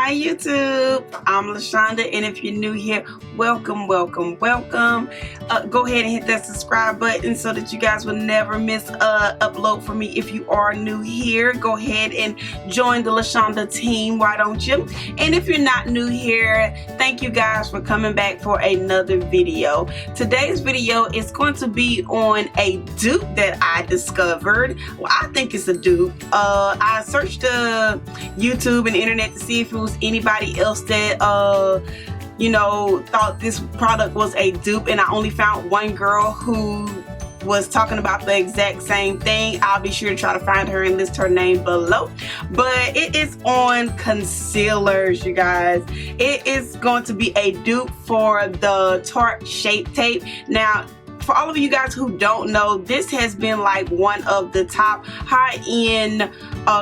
Hi YouTube, I'm LaShonda, and if you're new here, welcome. Go ahead and hit that subscribe button so that you guys will never miss a upload from me. If you are new here, go ahead and join the LaShonda team, why don't you? And if you're not new here, thank you guys for coming back for another video. Today's video is going to be on a dupe that I discovered. Well, I think it's a dupe. I searched YouTube and the internet to see if it was anybody else that you know, thought this product was a dupe, and I only found one girl who was talking about the exact same thing. I'll be sure to try to find her and list her name below. But it is on concealers, you guys. It is going to be a dupe for the Tart Shape Tape. Now, for all of you guys who don't know, this has been like one of the top high-end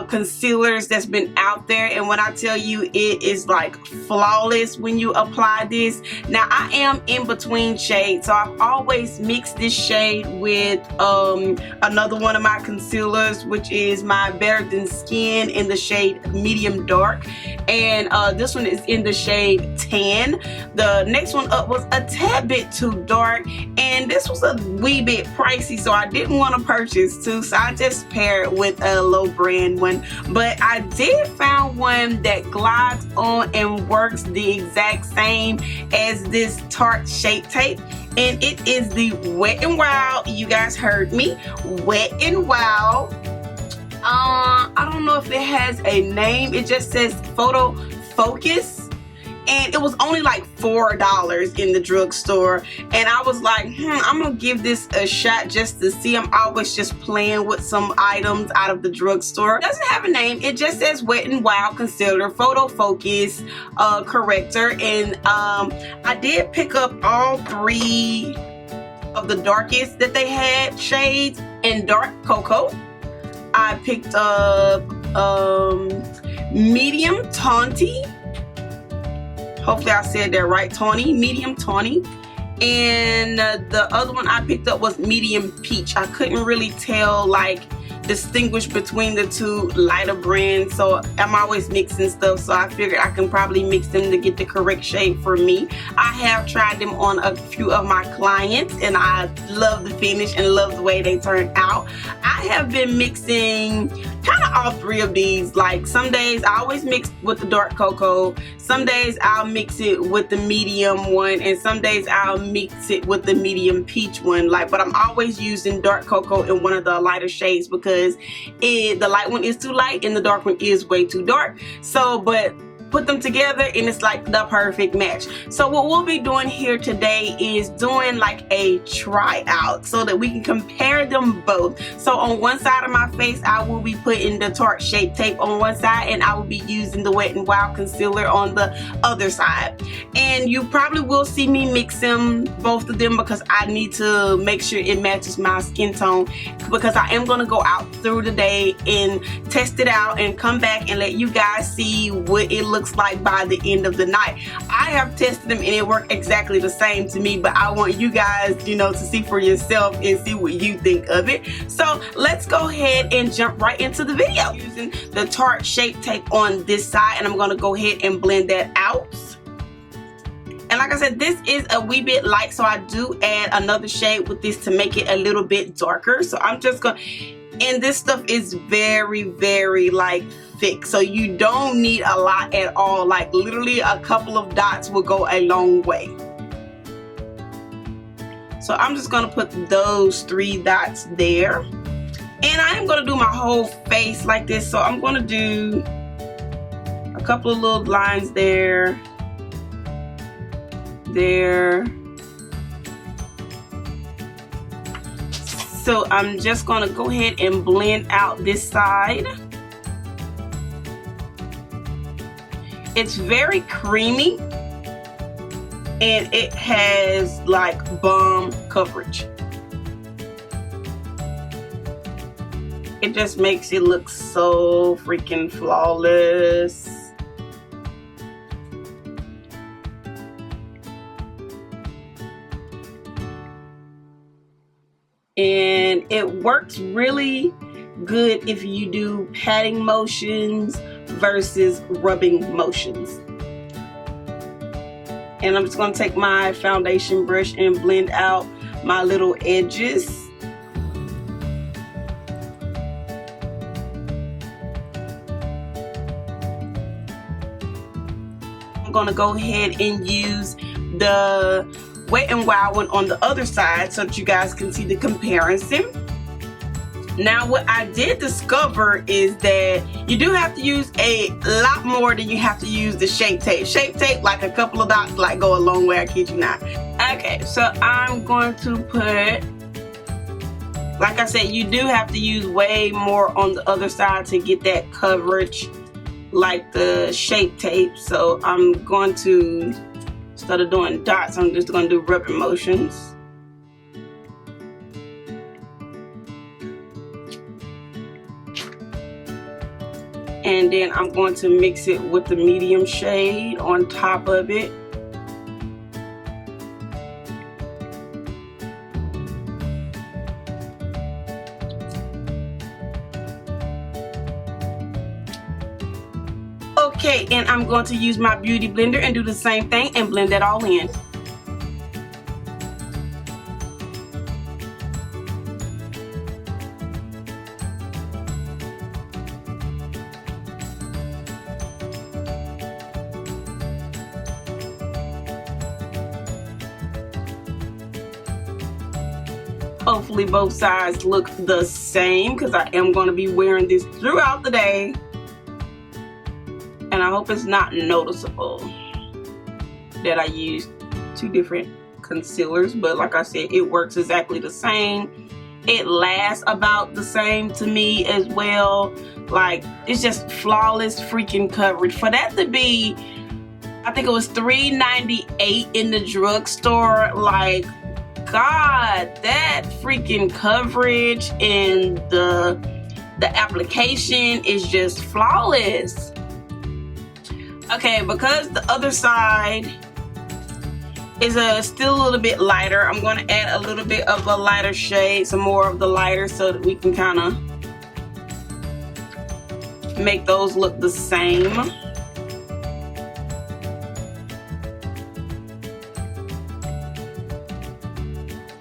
concealers that's been out there, and when I tell you, it is like flawless when you apply this. Now, I am in between shades, so I've always mixed this shade with another one of my concealers, which is my Better Than Skin in the shade medium dark, and this one is in the shade tan. The next one up was a tad bit too dark, and this was a wee bit pricey, so I didn't want to purchase two, so I just paired with a low brand one. But I did find one that glides on and works the exact same as this Tart Shape Tape, and it is the Wet n Wild. You guys heard me, Wet n Wild. I don't know if it has a name. It just says Photo Focus, and it was only like $4 in the drugstore, and I was like, I'm gonna give this a shot just to see. I'm always just playing with some items out of the drugstore. It doesn't have a name, it just says Wet n Wild Concealer Photo Focus Corrector, and I did pick up all three of the darkest that they had shades in dark cocoa. I picked up medium tawny. Hopefully I said that right, tawny, medium tawny. And the other one I picked up was medium peach. I couldn't really tell, like, distinguish between the two lighter brands, so I'm always mixing stuff, so I figured I can probably mix them to get the correct shade for me. I have tried them on a few of my clients, and I love the finish and love the way they turn out. I have been mixing kind of all three of these. Like, some days I always mix with the dark cocoa, some days I'll mix it with the medium one, and some days I'll mix it with the medium peach one. Like, but I'm always using dark cocoa in one of the lighter shades because the light one is too light and the dark one is way too dark. So, but put them together and it's like the perfect match. So what we'll be doing here today is doing like a tryout so that we can compare them both. So on one side of my face, I will be putting the Tart Shape Tape on one side, and I will be using the Wet n Wild concealer on the other side. And you probably will see me mix them, both of them, because I need to make sure it matches my skin tone, because I am going to go out through the day and test it out and come back and let you guys see what it looks like by the end of the night. I have tested them and it worked exactly the same to me, but I want you guys, you know, to see for yourself and see what you think of it. So let's go ahead and jump right into the video. Using the Tart Shape Tape on this side, and I'm going to go ahead and blend that out. And like I said, this is a wee bit light, so I do add another shade with this to make it a little bit darker. So I'm just going, and this stuff is very, very like thick, so you don't need a lot at all. Like, literally a couple of dots will go a long way. So I'm just gonna put those 3 dots there, and I am gonna do my whole face like this. So I'm gonna do a couple of little lines there, so I'm just gonna go ahead and blend out this side. It's very creamy, and it has like bomb coverage. It just makes it look so freaking flawless. And it works really good if you do patting motions versus rubbing motions. And I'm just going to take my foundation brush and blend out my little edges. I'm going to go ahead and use the Wet n Wild one on the other side so that you guys can see the comparison. Now what I did discover is that you do have to use a lot more than you have to use the Shape Tape. Shape Tape, like a couple of dots, like go a long way, I kid you not. Okay, so I'm going to put, like I said, you do have to use way more on the other side to get that coverage like the Shape Tape. So I'm going to, instead of doing dots, I'm just going to do rubbing motions. And then I'm going to mix it with the medium shade on top of it. Okay, and I'm going to use my beauty blender and do the same thing and blend that all in. Hopefully both sides look the same because I am going to be wearing this throughout the day. And I hope it's not noticeable that I used two different concealers. But like I said, it works exactly the same. It lasts about the same to me as well. Like, it's just flawless freaking coverage. For that to be, I think it was $3.98 in the drugstore. Like, God, that freaking coverage and the application is just flawless. Okay, because the other side is still a little bit lighter, I'm going to add a little bit of a lighter shade, some more of the lighter, so that we can kind of make those look the same.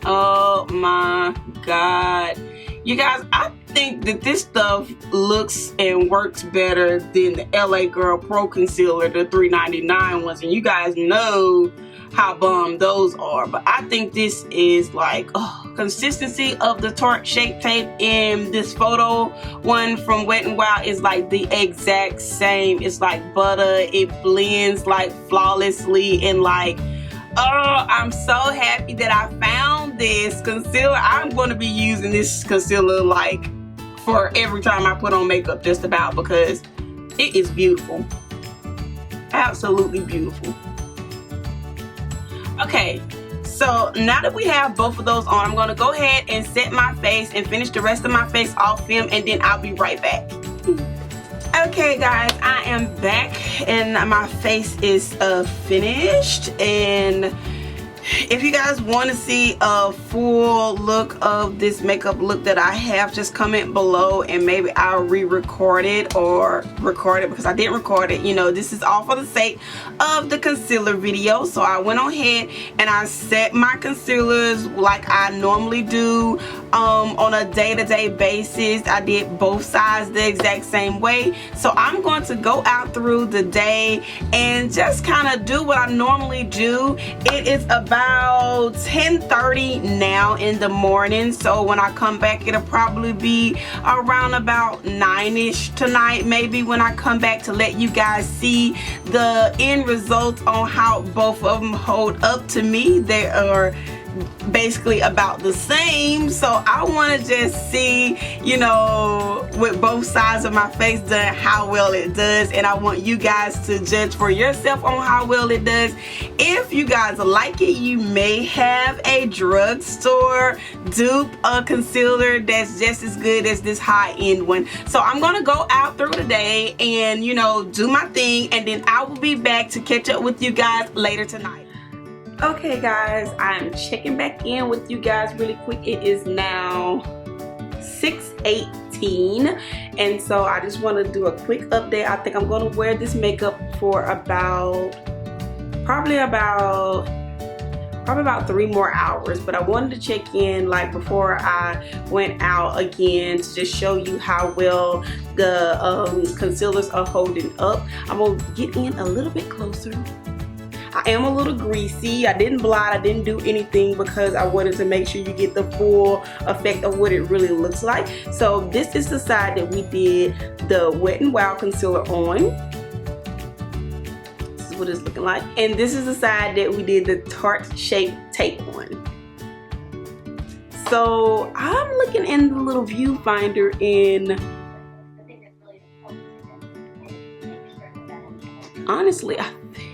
Oh my God. You guys, I think that this stuff looks and works better than the LA Girl Pro Concealer, the $3.99 ones. And you guys know how bomb those are. But I think this is like, consistency of the Tart Shape Tape in this photo one from Wet n Wild is like the exact same. It's like butter. It blends like flawlessly, and like, oh, I'm so happy that I found this concealer. I'm going to be using this concealer like for every time I put on makeup, just about, because it is beautiful. Absolutely beautiful. Okay, so now that we have both of those on, I'm going to go ahead and set my face and finish the rest of my face off film, and then I'll be right back. Okay guys, I am back and my face is finished, and if you guys want to see a full look of this makeup look that I have, just comment below and maybe I'll re-record it or record it, because I didn't record it. You know, this is all for the sake of the concealer video. So I went on ahead and I set my concealers like I normally do on a day-to-day basis. I did both sides the exact same way. So I'm going to go out through the day and just kind of do what I normally do. It is about 10:30 now in the morning, so when I come back it'll probably be around about 9ish tonight, maybe, when I come back to let you guys see the end results on how both of them hold up to me. They are basically about the same, so I want to just see, you know, with both sides of my face done, how well it does, and I want you guys to judge for yourself on how well it does. If you guys like it, you may have a drugstore dupe concealer that's just as good as this high-end one. So I'm gonna go out through the day and, you know, do my thing, and then I will be back to catch up with you guys later tonight. Okay guys, I'm checking back in with you guys really quick. It is now 618. And so I just want to do a quick update. I think I'm going to wear this makeup for probably about 3 more hours, but I wanted to check in like before I went out again to just show you how well the concealers are holding up. I'm gonna get in a little bit closer. I am a little greasy. I didn't blot, I didn't do anything because I wanted to make sure you get the full effect of what it really looks like. So this is the side that we did the Wet n Wild concealer on. What it's looking like, and this is the side that we did the Tart Shape Tape on. So I'm looking in the little viewfinder in, honestly I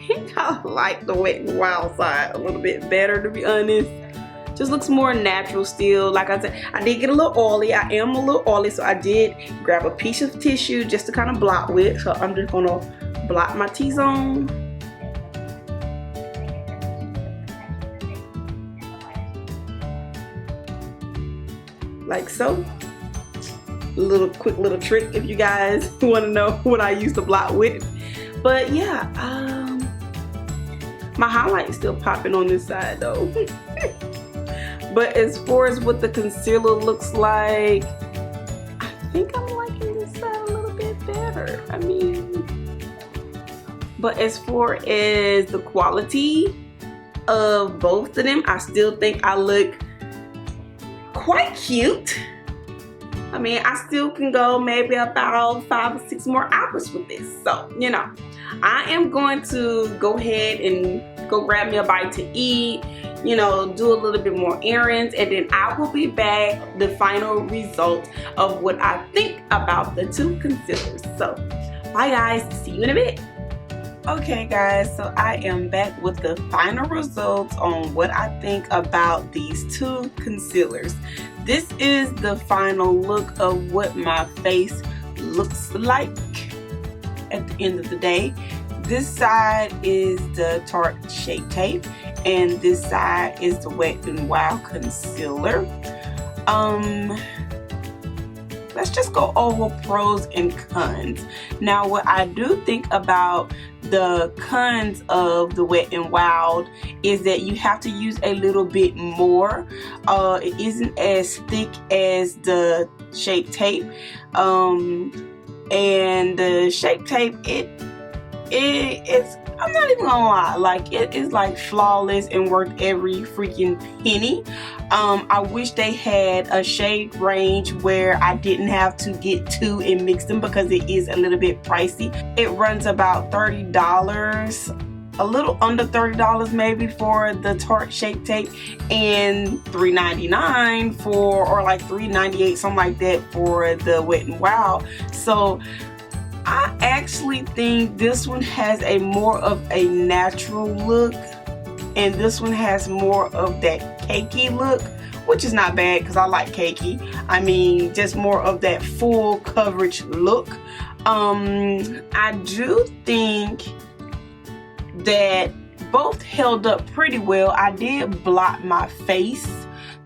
think I like the Wet n Wild side a little bit better, to be honest. Just looks more natural still. Like I said, I did get a little oily. I am a little oily, so I did grab a piece of tissue just to kind of blot with. So I'm just gonna blot my T-zone. Like so. Quick little trick if you guys want to know what I used to blot with. But yeah, my highlight is still popping on this side though. But as far as what the concealer looks like, I think I'm liking this side a little bit better. I mean, but as far as the quality of both of them, I still think I look quite cute. I mean, I still can go maybe about 5 or 6 more hours with this. So, you know, I am going to go ahead and go grab me a bite to eat, you know, do a little bit more errands, and then I will be back the final result of what I think about the 2 concealers. So, bye guys, see you in a bit. Okay guys, so I am back with the final results on what I think about these 2 concealers. This is the final look of what my face looks like at the end of the day. This side is the Tart Shape Tape, and this side is the Wet n Wild concealer. Let's just go over pros and cons. Now, what I do think about the cons of the Wet n Wild is that you have to use a little bit more. It isn't as thick as the Shape Tape, and the Shape Tape, it's, I'm not even gonna lie, like it is like flawless and worth every freaking penny. I wish they had a shade range where I didn't have to get 2 and mix them, because it is a little bit pricey. It runs about $30, a little under $30 maybe for the Tart Shape Tape, and $3.99 for, or like $3.98, something like that, for the Wet n Wild. So I actually think this one has a more of a natural look, and this one has more of that cakey look, which is not bad because I like cakey. I mean, just more of that full coverage look. I do think that both held up pretty well. I did blot my face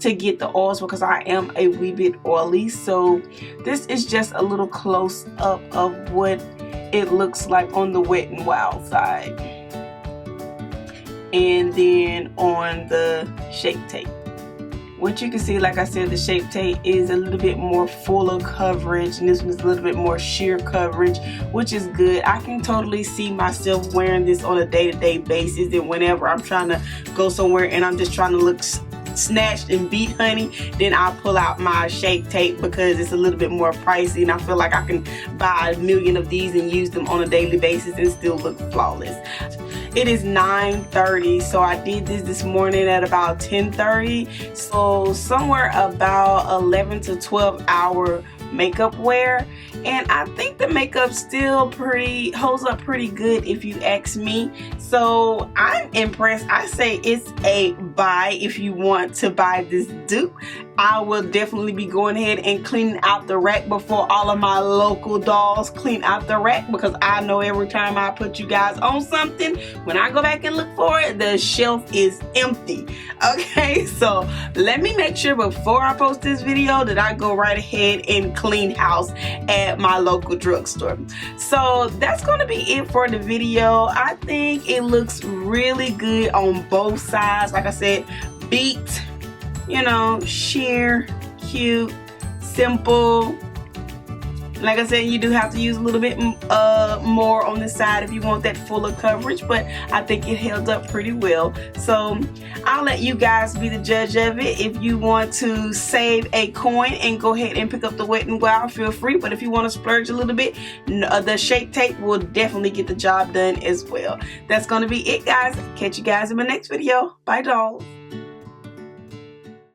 to get the oils because I am a wee bit oily, so this is just a little close up of what it looks like on the Wet n Wild side, and then on the Shape Tape. What you can see, like I said, the Shape Tape is a little bit more fuller coverage, and this one's a little bit more sheer coverage, which is good. I can totally see myself wearing this on a day-to-day basis, and whenever I'm trying to go somewhere and I'm just trying to look snatched and beat honey, then I'll pull out my Shape Tape because it's a little bit more pricey, and I feel like I can buy a million of these and use them on a daily basis and still look flawless. It is 9:30, so I did this morning at about 10:30, so somewhere about 11 to 12 hour makeup wear, and I think the makeup still holds up pretty good if you ask me. So I'm impressed. I say it's a buy if you want to buy this dupe. I will definitely be going ahead and cleaning out the rack before all of my local dolls clean out the rack, because I know every time I put you guys on something, when I go back and look for it, the shelf is empty. Okay, so let me make sure before I post this video that I go right ahead and clean house at my local drugstore. So that's going to be it for the video. I think it looks really good on both sides. Like I said, beat, you know, sheer, cute, simple. Like I said, you do have to use a little bit more on this side if you want that fuller coverage, but I think it held up pretty well. So I'll let you guys be the judge of it. If you want to save a coin and go ahead and pick up the Wet n Wild, feel free. But if you want to splurge a little bit, the Shape Tape will definitely get the job done as well. That's going to be it, guys. Catch you guys in my next video. Bye, dolls.